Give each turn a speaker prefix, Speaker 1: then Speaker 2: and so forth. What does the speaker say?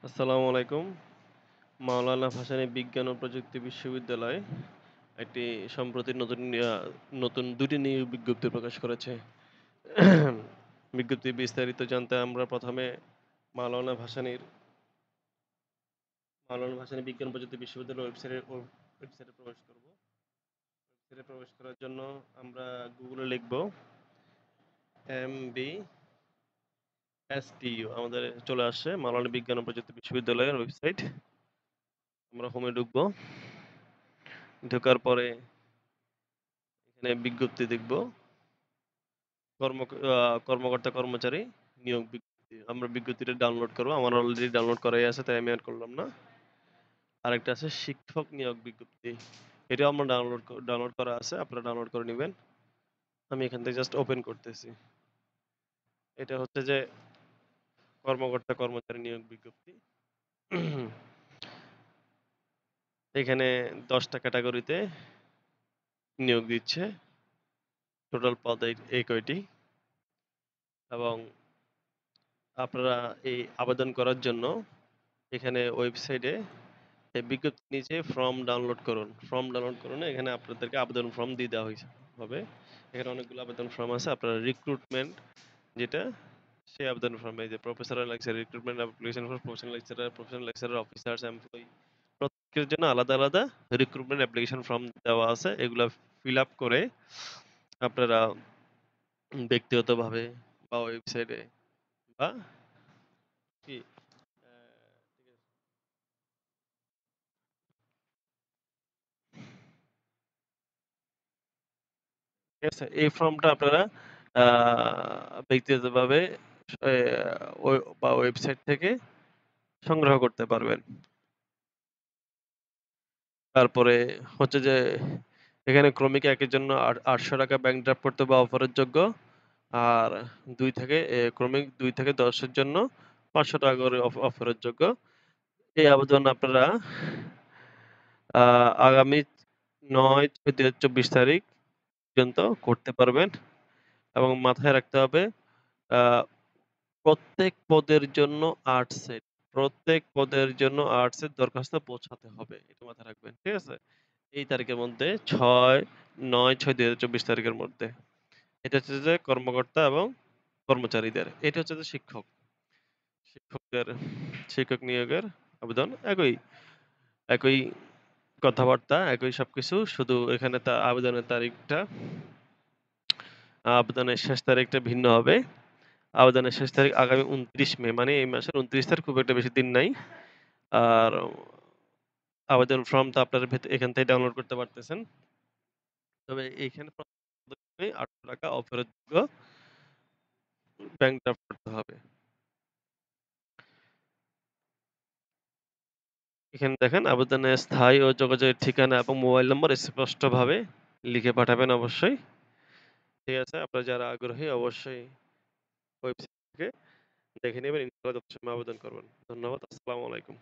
Speaker 1: আসসালামু আলাইকুম। মাওলানা ভাসানী বিজ্ঞান ও প্রযুক্তি বিশ্ববিদ্যালয় একটি সম্প্রতি নতুন ২ টি নিয়োগ বিজ্ঞপ্তি প্রকাশ করেছে। বিজ্ঞপ্তি বিস্তারিত জানতে আমরা প্রথমে মাওলানা ভাসানীর মাওলানা ভাসানী বিজ্ঞান ও প্রযুক্তি বিশ্ববিদ্যালয়ের ওয়েবসাইটে প্রবেশ করব। ওয়েবসাইটে প্রবেশ করার জন্য আমরা গুগলে লিখব MBSTU আমাদের চলে আসছে মাওলানা বিজ্ঞান ও প্রযুক্তি বিশ্ববিদ্যালয়ের ওয়েবসাইট। আমরা হোমে ঢুকবো। ঢোকার পরে এখানে বিজ্ঞপ্তি দেখব। কর্ম কর্মকর্তা কর্মচারী নিয়োগ বিজ্ঞপ্তি। আমরা বিজ্ঞপ্তিটা ডাউনলোড করব। আমার অলরেডি ডাউনলোড করাই আছে তাই আমি আর করলাম না। আরেকটা আছে শিক্ষক নিয়োগ বিজ্ঞপ্তি। এটাও আমার ডাউনলোড করা আছে। আপনারা ডাউনলোড করে নিবেন। আমি এখান থেকে জাস্ট ওপেন করতেছি। এটা হচ্ছে যে কর্মকর্তা কর্মচারী নিয়োগ বিজ্ঞপ্তি। এখানে 10টা ক্যাটাগরিতে নিয়োগ দিচ্ছে। টোটাল পদ এই কয়টি এবং আপনারা এই আবেদন করার জন্য এখানে ওয়েবসাইটে এই বিজ্ঞপ্তির নিচে ফর্ম ডাউনলোড করুন। ফর্ম ডাউনলোড করুন এখানে আপনাদেরকে আবেদন ফর্ম দিয়ে দেওয়া হবে। এখানে অনেকগুলো আবেদন ফর্ম আছে। আপনারা রিক্রুটমেন্ট যেটা সেই আবেদন ফর্ম এই যে professorial lecturer recruitment application for professional lecturer officers employee প্রত্যেকের জন্য আলাদা আলাদা রিক্রুটমেন্ট অ্যাপ্লিকেশন ফর্ম দেওয়া আছে। এগুলা ফিল আপ করে আপনারা ব্যক্তিগতভাবে বা ওয়েবসাইটে বা কি ঠিক আছে? এই ফর্মটা আপনারা ব্যক্তিগতভাবে এ বা ওয়েবসাইট থেকে সংগ্রহ করতে পারবেন। তারপরে হচ্ছে যে এখানে ক্রমিক একের জন্য ৳৮০০ ব্যাংক ড্রাফট করতে বা অফারের যোগ্য। আর ২ থেকে ক্রমিক ২ থেকে ১০ এর জন্য ৳৫০০ করে অফারের যোগ্য। এই আবেদন আপনারা আ আগামী ৯/৬/২০২৪ তারিখ পর্যন্ত করতে পারবেন এবং মাথায় রাখতে হবে আ প্রত্যেক পদের জন্য ৮ সেট। প্রত্যেক পদের জন্য ৮ সেট দরখাস্ত পৌঁছাতে হবে। এটা মাথায় রাখবেন। ঠিক আছে? এই তারিখের মধ্যে ৯/৬/২০২৪ তারিখের মধ্যে। এটা হচ্ছে যে কর্মকর্তা এবং কর্মচারীদের। এটা হচ্ছে যে শিক্ষকদের শিক্ষক নিয়োগের আবেদন। একই কথাবার্তা, একই সবকিছু। শুধু এখানে আবেদনের তারিখটা আবেদনের শেষ তারিখটা ভিন্ন হবে। আবেদনের শেষ তারিখ আগামী ২৯ মে মানে এই মাসের ২৯ তারিখ খুব একটা বেশি দিন নাই। আর আবেদন ফর্মটা আপনারা এখান থেকে ডাউনলোড করতে পারতেছেন। তবে এইখানে প্রথমে ৳৮০০ অফারের যোগ্য ব্যাংক ড্রাফট করতে হবে। এখানে দেখেন আবেদনের স্থায়ী ও যোগাযোগের ঠিকানা এবং মোবাইল নম্বর স্পষ্টভাবে লিখে পাঠাবেন অবশ্যই। ঠিক আছে? আপনারা যারা আগ্রহী অবশ্যই ওয়েবসাইট থেকে দেখে নেবেন। ইনশাআল্লাহ যথাসময়ে আবেদন করবেন। ধন্যবাদ। আসসালামু আলাইকুম।